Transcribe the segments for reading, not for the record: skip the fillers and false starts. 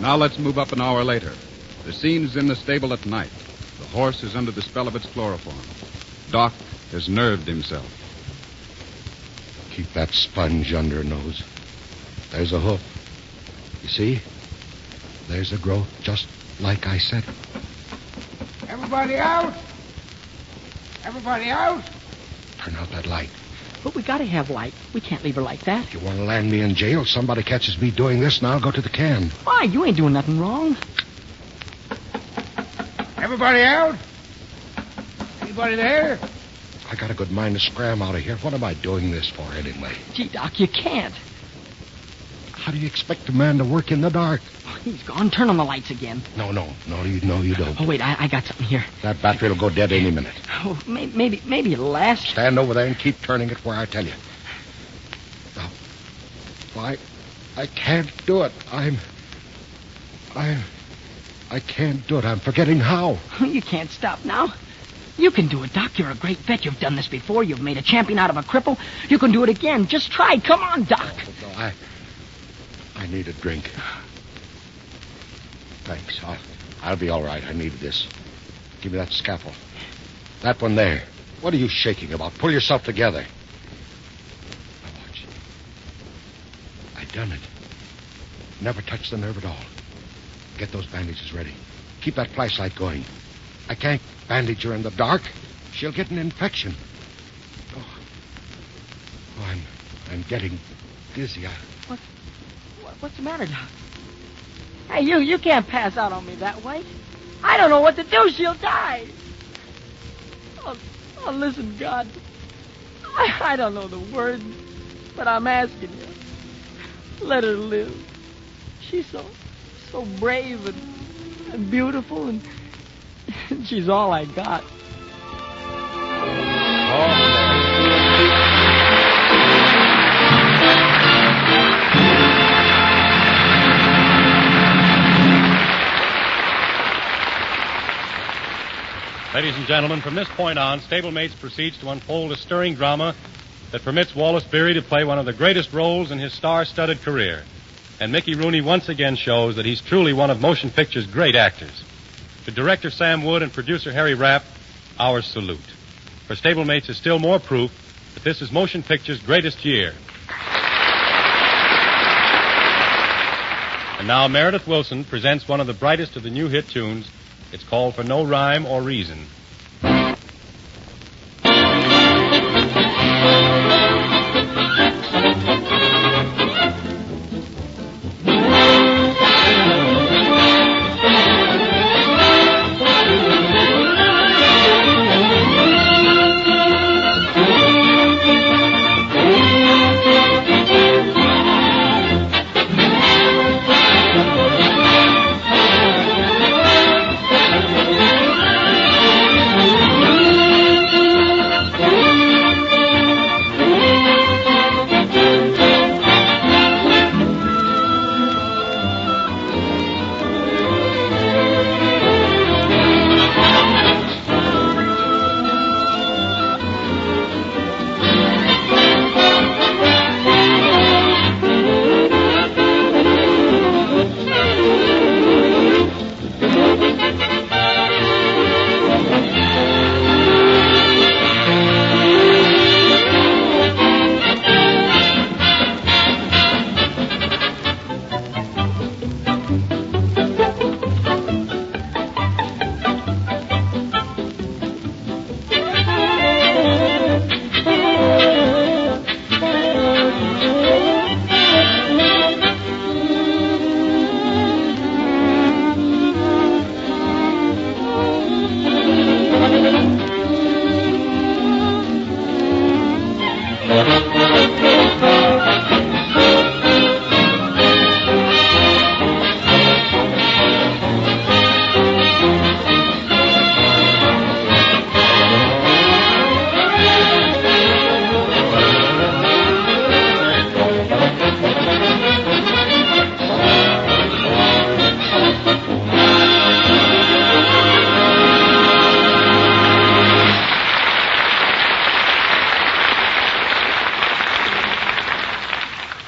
Now let's move up an hour later. The scene's in the stable at night. The horse is under the spell of its chloroform. Doc has nerved himself. Keep that sponge under her nose. There's a hoof. You see? There's a growth just like I said. Everybody out! Everybody out! Turn out that light. But we gotta have light. We can't leave her like that. If you want to land me in jail, somebody catches me doing this, and I'll go to the can. Why? You ain't doing nothing wrong. Everybody out? Anybody there? I got a good mind to scram out of here. What am I doing this for, anyway? Gee, Doc, you can't. How do you expect a man to work in the dark? Oh, he's gone. Turn on the lights again. No, you don't. Oh, wait, I got something here. That battery will go dead any minute. Oh, maybe it'll last. Stand over there and keep turning it where I tell you. No. I can't do it. I can't do it. I'm forgetting how. You can't stop now. You can do it, Doc. You're a great vet. You've done this before. You've made a champion out of a cripple. You can do it again. Just try. Come on, Doc. No, I need a drink. Thanks. I'll be all right. I needed this. Give me that scalpel. That one there. What are you shaking about? Pull yourself together. Now watch. I done it. Never touched the nerve at all. Get those bandages ready. Keep that flashlight going. I can't bandage her in the dark. She'll get an infection. Oh, I'm getting dizzy. What's the matter, Doc? Hey, you can't pass out on me that way. I don't know what to do. She'll die. Oh, listen, God. I don't know the words, but I'm asking you. Let her live. She's so brave and beautiful, and she's all I got. Ladies and gentlemen, from this point on, Stablemates proceeds to unfold a stirring drama that permits Wallace Beery to play one of the greatest roles in his star-studded career. And Mickey Rooney once again shows that he's truly one of motion picture's great actors. To director Sam Wood and producer Harry Rapp, our salute. For Stablemates is still more proof that this is motion picture's greatest year. And now Meredith Wilson presents one of the brightest of the new hit tunes. It's called For No Rhyme or Reason.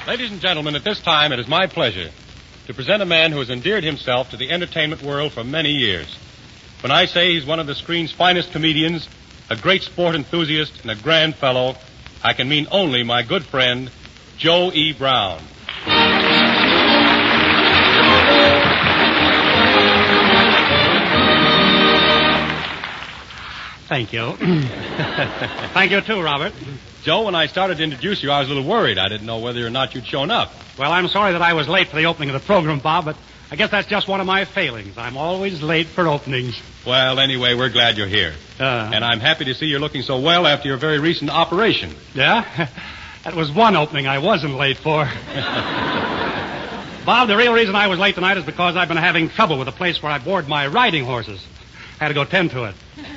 Ladies and gentlemen, at this time it is my pleasure to present a man who has endeared himself to the entertainment world for many years. When I say he's one of the screen's finest comedians, a great sport enthusiast, and a grand fellow, I can mean only my good friend, Joe E. Brown. Thank you. Thank you, too, Robert. Joe, when I started to introduce you, I was a little worried. I didn't know whether or not you'd shown up. Well, I'm sorry that I was late for the opening of the program, Bob, but I guess that's just one of my failings. I'm always late for openings. Well, anyway, we're glad you're here. And I'm happy to see you're looking so well after your very recent operation. Yeah? That was one opening I wasn't late for. Bob, the real reason I was late tonight is because I've been having trouble with the place where I board my riding horses. I had to go tend to it.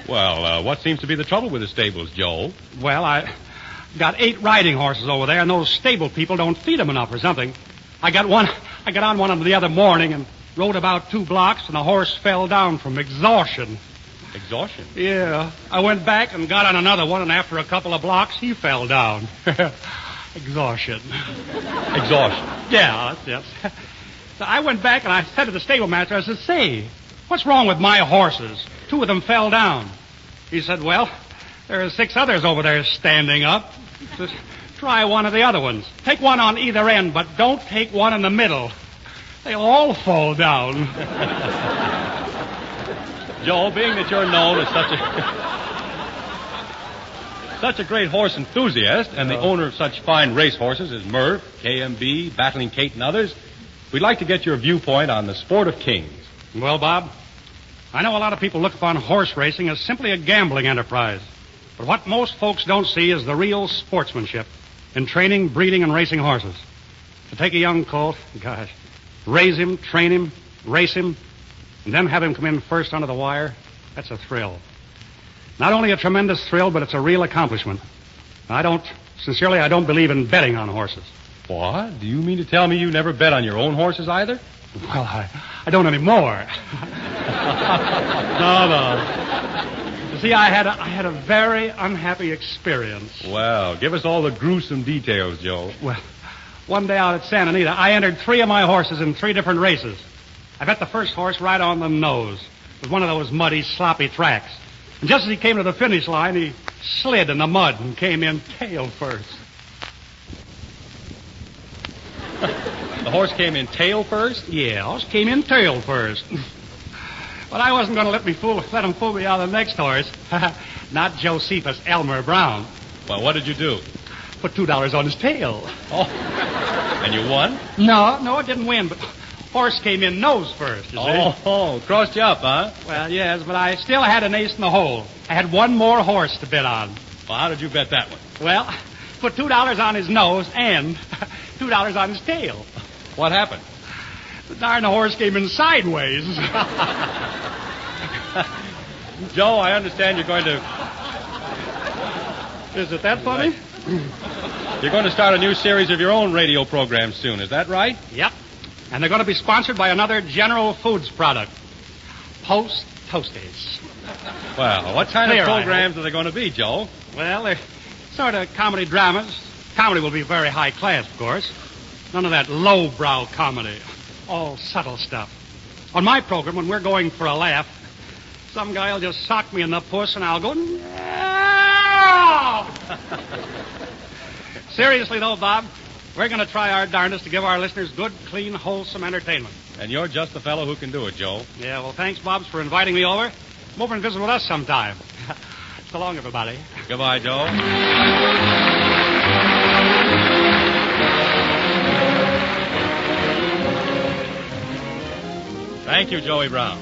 Well, what seems to be the trouble with the stables, Joe? Well, I got 8 riding horses over there, and those stable people don't feed them enough or something. I got on one of them the other morning and rode about 2 blocks, and the horse fell down from exhaustion. Exhaustion? Yeah. I went back and got on another one, and after a couple of blocks, he fell down. Exhaustion. Exhaustion? Yeah, yes. So I went back and I said to the stable master, I said, say, what's wrong with my horses? 2 of them fell down. He said, well, there are 6 others over there standing up. Just try one of the other ones. Take one on either end, but don't take one in the middle. They'll all fall down. Joe, being that you're known as such a great horse enthusiast and the owner of such fine race horses as Murph, KMB, Battling Kate, and others, we'd like to get your viewpoint on the sport of kings. Well, Bob, I know a lot of people look upon horse racing as simply a gambling enterprise. But what most folks don't see is the real sportsmanship in training, breeding, and racing horses. To take a young colt, gosh, raise him, train him, race him, and then have him come in first under the wire, that's a thrill. Not only a tremendous thrill, but it's a real accomplishment. I don't believe in betting on horses. What? Do you mean to tell me you never bet on your own horses either? Well, I don't anymore. No. You see, I had a very unhappy experience. Well, give us all the gruesome details, Joe. Well, one day out at Santa Anita, I entered 3 of my horses in 3 different races. I bet the first horse right on the nose. It was one of those muddy, sloppy tracks. And just as he came to the finish line, he slid in the mud and came in tail first. The horse came in tail first? Yeah, horse came in tail first. But I wasn't going to let him fool me on the next horse. Not Josephus Elmer Brown. Well, what did you do? Put $2 on his tail. Oh, and you won? No, I didn't win, but horse came in nose first, you see. Oh, crossed you up, huh? Well, yes, but I still had an ace in the hole. I had one more horse to bet on. Well, how did you bet that one? Well, put $2 on his nose and $2 on his tail. What happened? The darn horse came in sideways. Joe, I understand you're going to... Is it that funny? You're going to start a new series of your own radio programs soon, is that right? Yep. And they're going to be sponsored by another General Foods product. Post Toasties. Well, what kind of programs are they going to be, Joe? Well, they're sort of comedy dramas. Comedy will be very high class, of course. None of that lowbrow comedy. All subtle stuff. On my program, when we're going for a laugh, some guy will just sock me in the puss and I'll go, no! Seriously, though, Bob, we're going to try our darndest to give our listeners good, clean, wholesome entertainment. And you're just the fellow who can do it, Joe. Yeah, well, thanks, Bobs, for inviting me over. Come over and visit with us sometime. So long, everybody. Goodbye, Joe. Thank you, Joey Brown.